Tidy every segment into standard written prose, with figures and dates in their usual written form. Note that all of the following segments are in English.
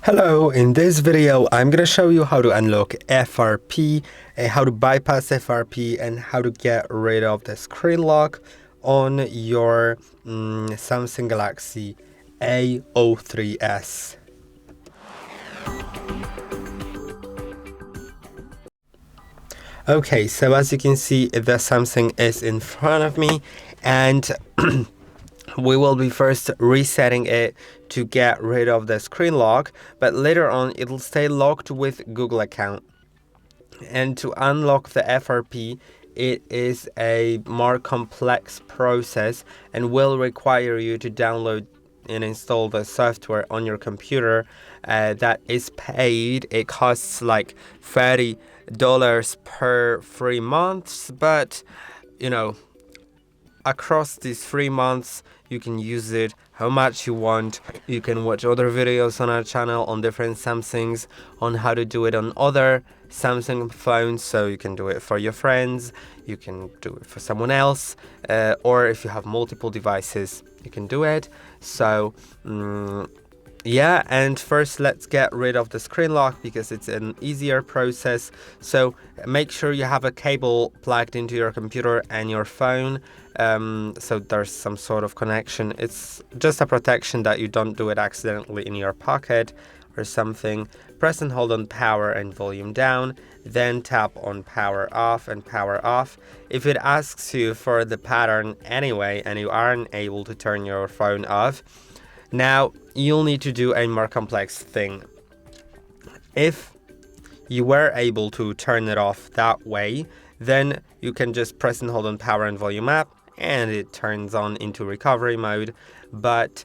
Hello, in this video I'm going to show you how to unlock FRP, how to bypass FRP, and how to get rid of the screen lock on your Samsung Galaxy A03s. Okay, so as you can see, the Samsung is in front of me, and we will be first resetting it to get rid of the screen lock, but later on it'll stay locked with Google account. And to unlock the FRP, it is a more complex process and will require you to download and install the software on your computer that is paid. It costs like $30 per 3 months, but you know, across these 3 months you can use it how much you want. You can watch other videos on our channel on different Samsungs on how to do it on other Samsung phones, so you can do it for your friends, you can do it for someone else, or if you have multiple devices you can do it. So yeah, and first let's get rid of the screen lock because it's an easier process. So make sure you have a cable plugged into your computer and your phone, so there's some sort of connection. It's just a protection that you don't do it accidentally in your pocket or something. Press and hold on power and volume down, then tap on power off and power off. If it asks you for the pattern anyway and you aren't able to turn your phone off, now you'll need to do a more complex thing. If you were able to turn it off that way, then you can just press and hold on power and volume up and it turns on into recovery mode. But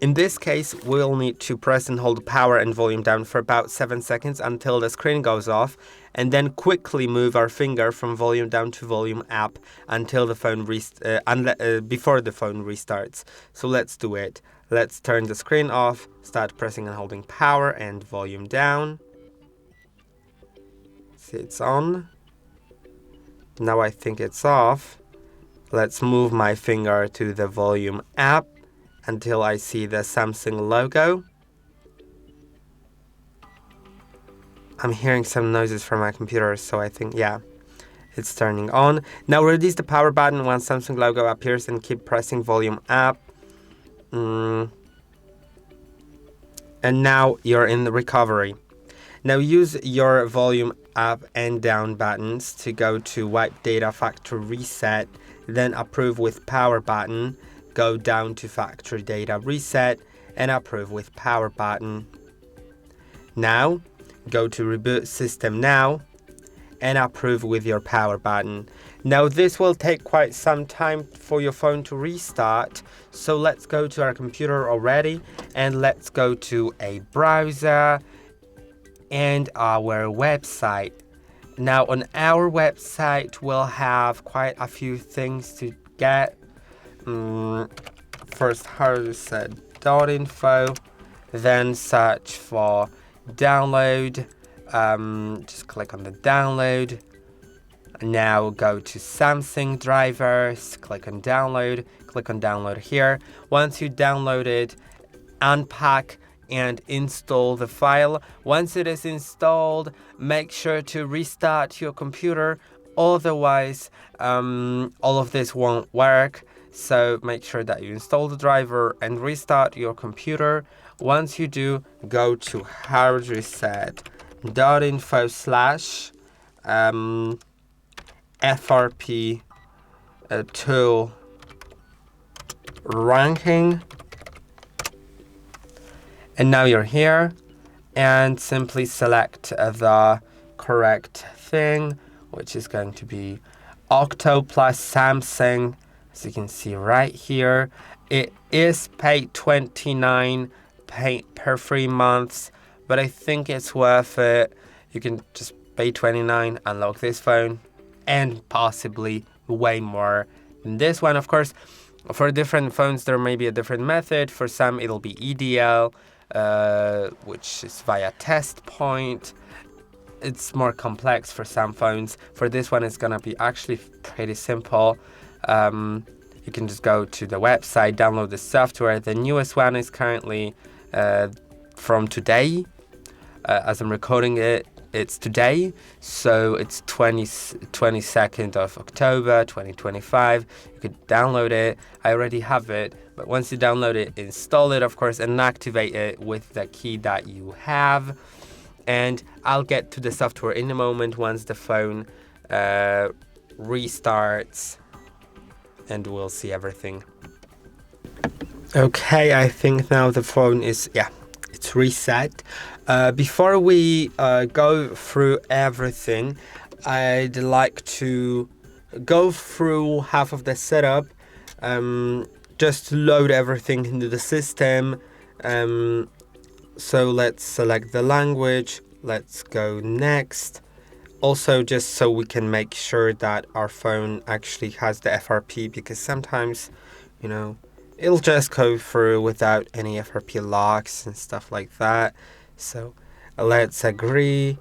in this case, we'll need to press and hold power and volume down for about 7 seconds until the screen goes off, and then quickly move our finger from volume down to volume up until the phone before the phone restarts. So let's do it. Let's turn the screen off, start pressing and holding power and volume down. See, it's on. Now I think it's off. Let's move my finger to the volume up until I see the Samsung logo. I'm hearing some noises from my computer, so I think, yeah, it's turning on. Now release the power button once Samsung logo appears and keep pressing volume up. And now you're in the recovery. Now use your volume up and down buttons to go to wipe data factory reset, then approve with power button. Go down to factory data reset and approve with power button. Now go to reboot system now and approve with your power button. Now this will take quite some time for your phone to restart, so let's go to our computer already and let's go to a browser and our website. Now on our website we'll have quite a few things to get. First HardReset.Info, then search for download. Just click on the download. Now go to Samsung drivers, click on download here. Once you download it, unpack and install the file. Once it is installed, make sure to restart your computer, otherwise all of this won't work. So make sure that you install the driver and restart your computer. Once you do, go to HardReset.Info / FRP tool ranking. And now you're here and simply select the correct thing, which is going to be Octoplus Samsung. As you can see right here, it is paid $29 per 3 months, but I think it's worth it. You can just pay $29, unlock this phone, and possibly way more than this one. Of course, for different phones, there may be a different method. For some, it'll be EDL, which is via test point. It's more complex for some phones. For this one, it's gonna be actually pretty simple. You can just go to the website, download the software. The newest one is currently from today. As I'm recording it, it's today, so it's 22nd of October 2025. You could download it. I already have it, but once you download it, install it, of course, and activate it with the key that you have. And I'll get to the software in a moment once the phone restarts, and we'll see everything. Okay, I think now the phone is, it's reset. Before we go through everything, I'd like to go through half of the setup, just to load everything into the system. So let's select the language. Let's go next. Also, just so we can make sure that our phone actually has the FRP, because sometimes, it'll just go through without any FRP locks and stuff like that. So let's agree.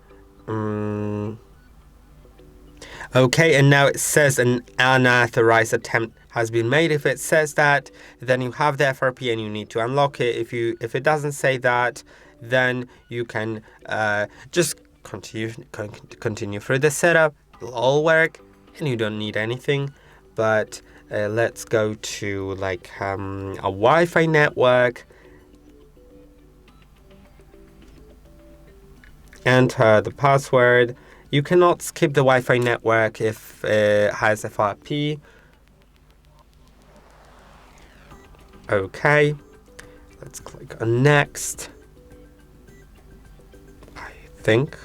Okay, and now it says an unauthorized attempt has been made. If it says that, then you have the FRP and you need to unlock it. If it doesn't say that, then you can just continue through the setup. It'll all work and you don't need anything. But let's go to like a Wi-Fi network. Enter the password. You cannot skip the Wi-Fi network if it has FRP. Okay, let's click on next. I think,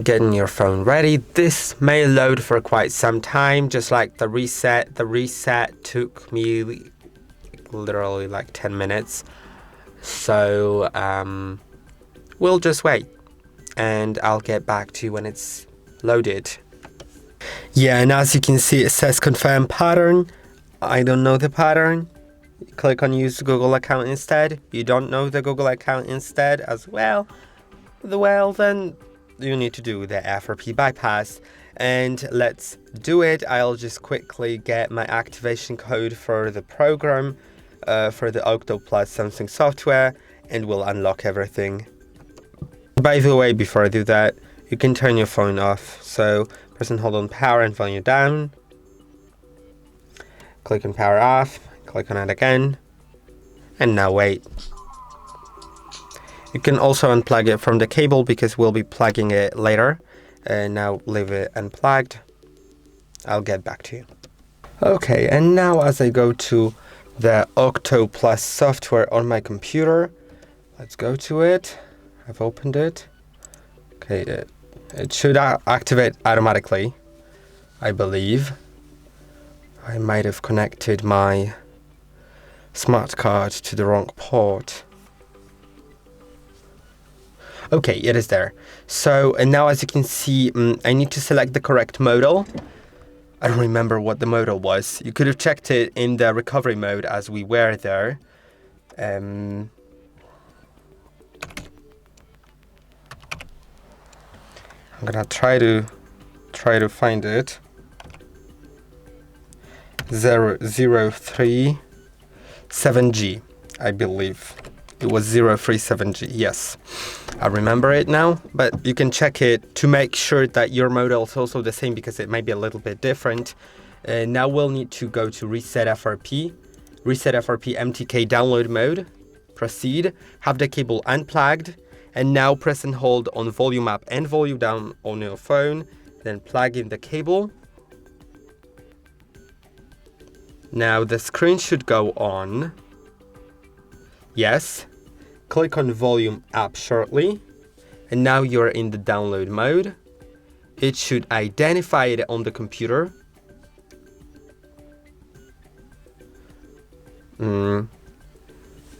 getting your phone ready. This may load for quite some time, just like the reset. The reset took me literally like 10 minutes. So we'll just wait and I'll get back to you when it's loaded. Yeah, and as you can see, it says confirm pattern. I don't know the pattern. Click on use Google account instead. You don't know the Google account instead as well. Then you need to do the FRP bypass. And let's do it. I'll just quickly get my activation code for the program, for the Octoplus Samsung software, and we'll unlock everything. By the way, before I do that, you can turn your phone off. So press and hold on power and volume down. Click on power off, click on it again, and now wait. You can also unplug it from the cable because we'll be plugging it later. And now leave it unplugged. I'll get back to you. Okay, and now as I go to the Octoplus software on my computer, let's go to it. I've opened it. Okay, it should activate automatically, I believe. I might have connected my smart card to the wrong port. Okay, it is there. So, and now as you can see, I need to select the correct modal. I don't remember what the modal was. You could have checked it in the recovery mode as we were there. I'm gonna try to find it. 037G, I believe. It was 037G, yes. I remember it now, but you can check it to make sure that your model is also the same because it might be a little bit different. Now we'll need to go to Reset FRP. Reset FRP MTK download mode. Proceed. Have the cable unplugged. And now press and hold on volume up and volume down on your phone. Then plug in the cable. Now the screen should go on. Yes. Click on volume up shortly. And now you're in the download mode. It should identify it on the computer.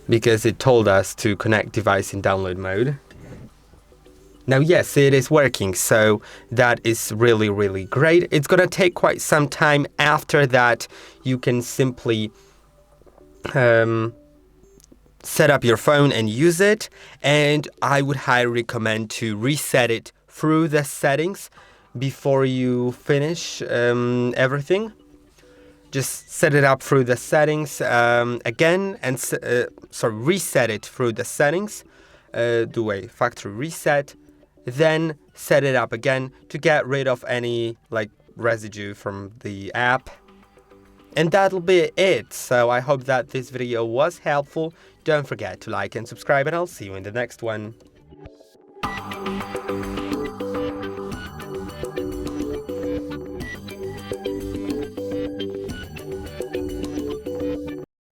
Because it told us to connect device in download mode. Now, yes, it is working, so that is really, really great. It's gonna take quite some time. After that, you can simply set up your phone and use it. And I would highly recommend to reset it through the settings before you finish everything. just set it up through the settings again, and reset it through the settings, do a factory reset, then set it up again to get rid of any like residue from the app. And that'll be it. So I hope that this video was helpful. Don't forget to like and subscribe, and I'll see you in the next one.